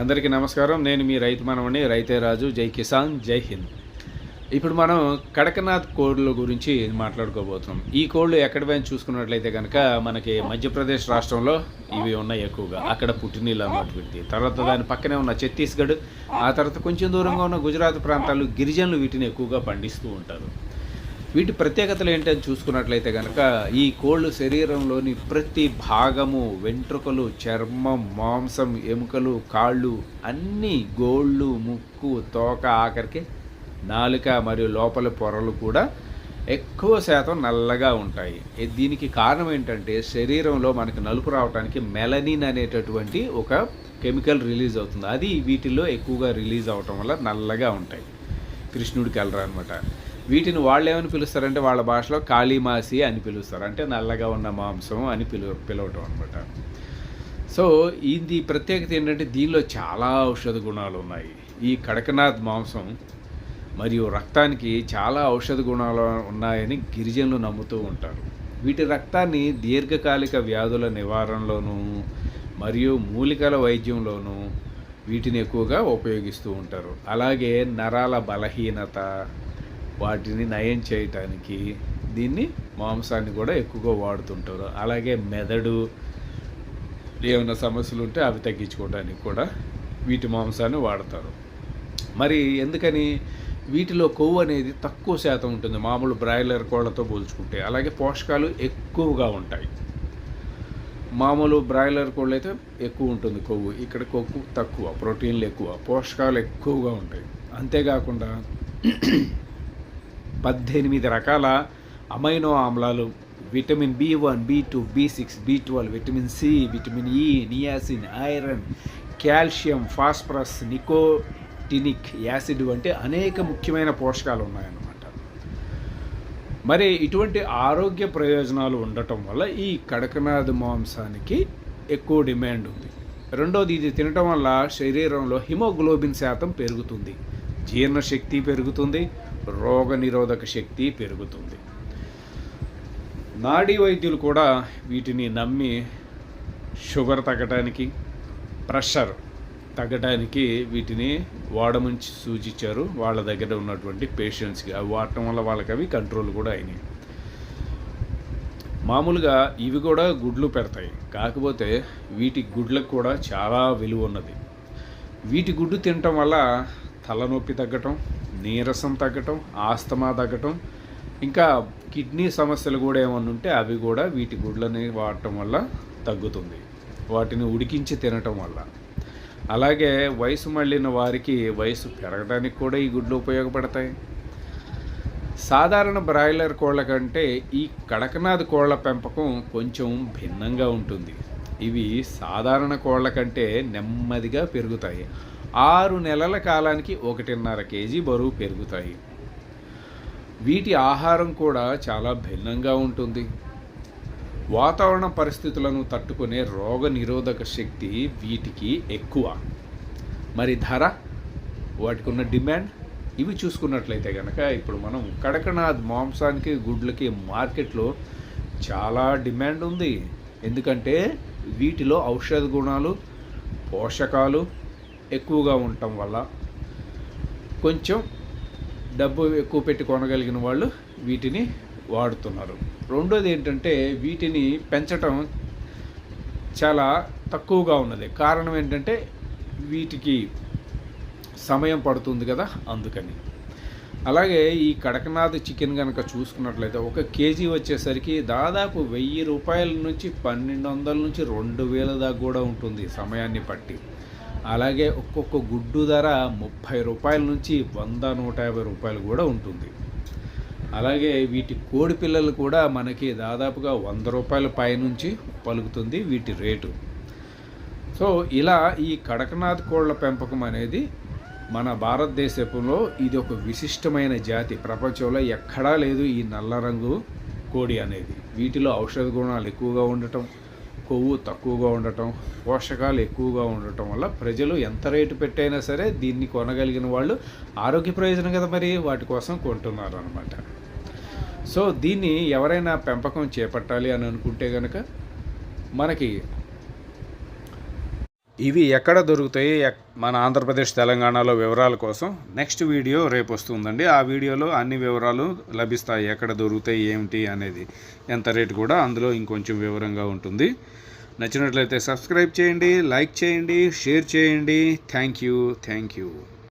అందరికీ నమస్కారం. నేను మీ రైతు మనవని రైతే రాజు. జై కిసాన్, జై హింద్. ఇప్పుడు మనం కడకనాథ్ కోళ్ళ గురించి మాట్లాడుకోబోతున్నాం. ఈ కోళ్ళు ఎక్కడ పోయిన చూసుకున్నట్లయితే కనుక మనకి మధ్యప్రదేశ్ రాష్ట్రంలో ఇవి ఉన్నాయి ఎక్కువగా. అక్కడ పుట్టినీళ్ళు అన్నమాట వీటికి. తర్వాత దాని పక్కనే ఉన్న ఛత్తీస్గఢ్, ఆ తర్వాత కొంచెం దూరంగా ఉన్న గుజరాత్ ప్రాంతాలు గిరిజనులు వీటిని ఎక్కువగా పండిస్తూ ఉంటారు. వీటి ప్రత్యేకతలు ఏంటని చూసుకున్నట్లయితే కనుక ఈ కోళ్ళు శరీరంలోని ప్రతి భాగము, వెంట్రుకలు, చర్మం, మాంసం, ఎముకలు, కాళ్ళు అన్నీ, గోళ్ళు, ముక్కు, తోక, ఆఖరికి నాలుక మరియు లోపల పొరలు కూడా ఎక్కువ శాతం నల్లగా ఉంటాయి. దీనికి కారణం ఏంటంటే శరీరంలో మనకి నలుపు రావడానికి మెలనిన్ అనేటటువంటి ఒక కెమికల్ రిలీజ్ అవుతుంది. అది వీటిల్లో ఎక్కువగా రిలీజ్ అవటం వల్ల నల్లగా ఉంటాయి. కృష్ణుడి కలర్ అనమాట. వీటిని వాళ్ళు ఏమని పిలుస్తారంటే వాళ్ళ భాషలో కాళీమాసి అని పిలుస్తారు. అంటే నల్లగా ఉన్న మాంసం అని పిలవటం అనమాట. సో ఇది ప్రత్యేకత ఏంటంటే దీనిలో చాలా ఔషధ గుణాలు ఉన్నాయి. ఈ కడకనాథ్ మాంసం మరియు రక్తానికి చాలా ఔషధ గుణాలు ఉన్నాయని గిరిజనులు నమ్ముతూ ఉంటారు. వీటి రక్తాన్ని దీర్ఘకాలిక వ్యాధుల నివారణలోనూ మరియు మూలికల వైద్యంలోనూ వీటిని ఎక్కువగా ఉపయోగిస్తూ ఉంటారు. అలాగే నరాల బలహీనత వాటిని నయం చేయటానికి దీన్ని మాంసాన్ని కూడా ఎక్కువగా వాడుతుంటారు. అలాగే మెదడు ఏమైనా సమస్యలు ఉంటే అవి తగ్గించుకోవడానికి కూడా వీటి మాంసాన్ని వాడతారు. మరి ఎందుకని? వీటిలో కొవ్వు అనేది తక్కువ శాతం ఉంటుంది మామూలు బ్రాయిలర్ కోళ్ళతో పోల్చుకుంటే. అలాగే పోషకాలు ఎక్కువగా ఉంటాయి. మామూలు బ్రాయిలర్ కోళ్ళు అయితే ఎక్కువ ఉంటుంది కొవ్వు, ఇక్కడ కొవ్వు తక్కువ, ప్రోటీన్లు ఎక్కువ, పోషకాలు ఎక్కువగా ఉంటాయి. అంతేకాకుండా 18 రకాల అమైనో ఆమ్లాలు, vitamin B1, B2, B6, B12, vitamin C, vitamin E, niacin, iron, calcium, phosphorus, nicotinic acid వంటి అనేక ముఖ్యమైన పోషకాలు ఉన్నాయన్నమాట. మరి ఇటువంటి ఆరోగ్య ప్రయోజనాలు ఉండటం వల్ల ఈ కడకనాథ్ మాంసానికి ఎక్కువ డిమాండ్ ఉంది. రెండోది, ఇది తినటం వల్ల శరీరంలో హిమోగ్లోబిన్ శాతం పెరుగుతుంది, జీర్ణశక్తి పెరుగుతుంది, రోగ నిరోధక శక్తి పెరుగుతుంది. నాడీ వైద్యులు కూడా వీటిని నమ్మి షుగర్ తగ్గడానికి, ప్రెషర్ తగ్గడానికి వీటిని వాడమని సూచించారు వాళ్ళ దగ్గర ఉన్నటువంటి పేషెంట్స్కి. అవి వాడటం వల్ల వాళ్ళకి అవి కంట్రోల్ కూడా అయినాయి. మామూలుగా ఇవి కూడా గుడ్లు పెడతాయి, కాకపోతే వీటి గుడ్లకు కూడా చాలా విలువ ఉన్నది. వీటి గుడ్డు తినటం వల్ల తలనొప్పి తగ్గటం, నీరసం తగ్గటం, ఆస్తమా తగ్గటం, ఇంకా కిడ్నీ సమస్యలు కూడా ఏమన్నా ఉంటే అవి కూడా వీటి గుడ్లని వాడటం వల్ల తగ్గుతుంది, వాటిని ఉడికించి తినటం వల్ల. అలాగే వయసు మళ్ళిన వారికి వయసు పెరగడానికి కూడా ఈ గుడ్లు ఉపయోగపడతాయి. సాధారణ బ్రాయిలర్ కోళ్ళ కంటే ఈ కడకనాథ్ కోళ్ళ పెంపకం కొంచెం భిన్నంగా ఉంటుంది. ఇవి సాధారణ కోళ్ళ కంటే నెమ్మదిగా పెరుగుతాయి. 6 నెలల కాలానికి 1.5 కేజీ బరువు పెరుగుతాయి. వీటి ఆహారం కూడా చాలా భిన్నంగా ఉంటుంది. వాతావరణ పరిస్థితులను తట్టుకునే రోగ నిరోధక శక్తి వీటికి ఎక్కువ. మరి ధర, వాటికి ఉన్న డిమాండ్ ఇవి చూసుకున్నట్లయితే కనుక ఇప్పుడు మనం కడకనాథ్ మాంసానికి, గుడ్లకి మార్కెట్లో చాలా డిమాండ్ ఉంది. ఎందుకంటే వీటిలో ఔషధ గుణాలు, పోషకాలు ఎక్కువగా ఉండటం వల్ల కొంచెం డబ్బు ఎక్కువ పెట్టి కొనగలిగిన వాళ్ళు వీటిని వాడుతున్నారు. రెండోది ఏంటంటే వీటిని పెంచటం చాలా తక్కువగా ఉన్నది. కారణం ఏంటంటే వీటికి సమయం పడుతుంది కదా, అందుకని. అలాగే ఈ కడకనాథ్ చికెన్ కనుక చూసుకున్నట్లయితే 1 కేజీ వచ్చేసరికి దాదాపు 1000 రూపాయల నుంచి 1200 నుంచి 2000 దాకా కూడా ఉంటుంది సమయాన్ని బట్టి. అలాగే ఒక్కొక్క గుడ్డు ధర 30 రూపాయల నుంచి 100-150 రూపాయలు కూడా ఉంటుంది. అలాగే వీటి కోడి పిల్లలు కూడా మనకి దాదాపుగా 100 రూపాయల పైనుంచి పలుకుతుంది వీటి రేటు. సో ఇలా ఈ కడకనాథ్ కోళ్ళ పెంపకం అనేది మన భారతదేశంలో ఇది ఒక విశిష్టమైన జాతి. ప్రపంచంలో ఎక్కడా లేదు ఈ నల్ల రంగు కోడి అనేది. వీటిలో ఔషధ గుణాలు ఎక్కువగా ఉండటం, కొవ్వు తక్కువగా ఉండటం, పోషకాలు ఎక్కువగా ఉండటం వల్ల ప్రజలు ఎంత రేటు పెట్టైనా సరే దీన్ని కొనగలిగిన వాళ్ళు ఆరోగ్య ప్రయోజనం కదా మరి వాటి కోసం కొంటున్నారు అన్నమాట. సో దీన్ని ఎవరైనా పెంపకం చేపట్టాలి అని అనుకుంటే కనుక మనకి ఇవి ఎక్కడ దొరుకుతాయి మన ఆంధ్రప్రదేశ్ తెలంగాణలో వివరాల కోసం నెక్స్ట్ వీడియో రేపు వస్తుందండి. ఆ వీడియోలో అన్ని వివరాలు లభిస్తాయి, ఎక్కడ దొరుకుతాయి ఏమిటి అనేది, ఎంత రేటు కూడా అందులో ఇంకొంచెం వివరంగా ఉంటుంది. నచ్చినట్లయితే సబ్స్క్రైబ్ చేయండి, లైక్ చేయండి, షేర్ చేయండి. Thank you.